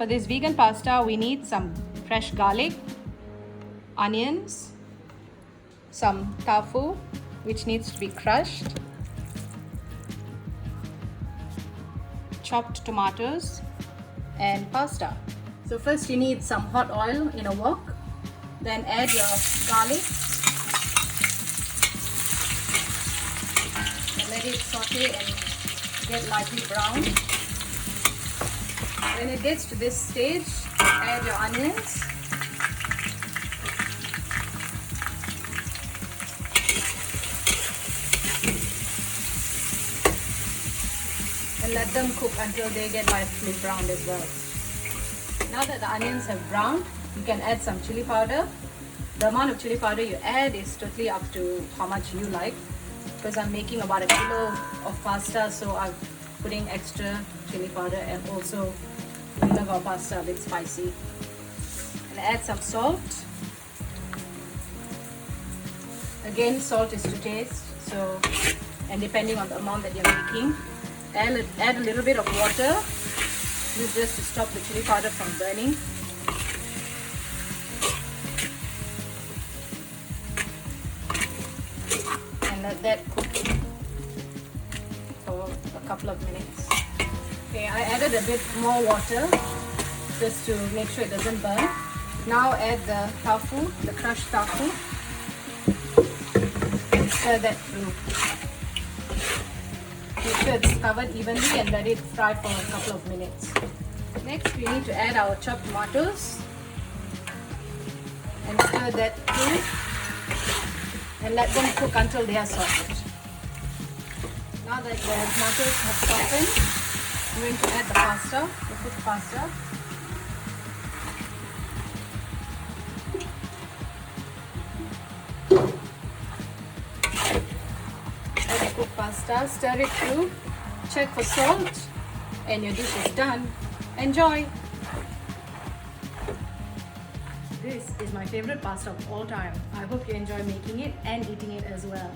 for this vegan pasta, we need some fresh garlic, onions, some tofu, which needs to be crushed, chopped tomatoes, and pasta. So first you need some hot oil in a wok, then add your garlic and let it saute and get lightly brown. When it gets to this stage, add your onions. And let them cook until they get lightly browned as well. Now that the onions have browned, you can add some chili powder. The amount of chili powder you add is totally up to how much you like. Because I'm making about 1 kilo of pasta, so I'm putting extra chili powder, and also we love our pasta a bit spicy. And add some salt. Again, salt is to taste, so, and depending on the amount that you're making. Add a little bit of water. This is just to stop the chili powder from burning. And let that cook for a couple of minutes. Okay, I added a bit more water just to make sure it doesn't burn. Now add the tofu, the crushed tofu, and stir that through. Make sure it's covered evenly and let it fry for a couple of minutes. Next, we need to add our chopped tomatoes and stir that through and let them cook until they are softened. Now that the tomatoes have softened, I'm going to add the pasta, the cooked pasta. Cooked pasta, stir it through, check for salt, and your dish is done. Enjoy! This is my favorite pasta of all time. I hope you enjoy making it and eating it as well.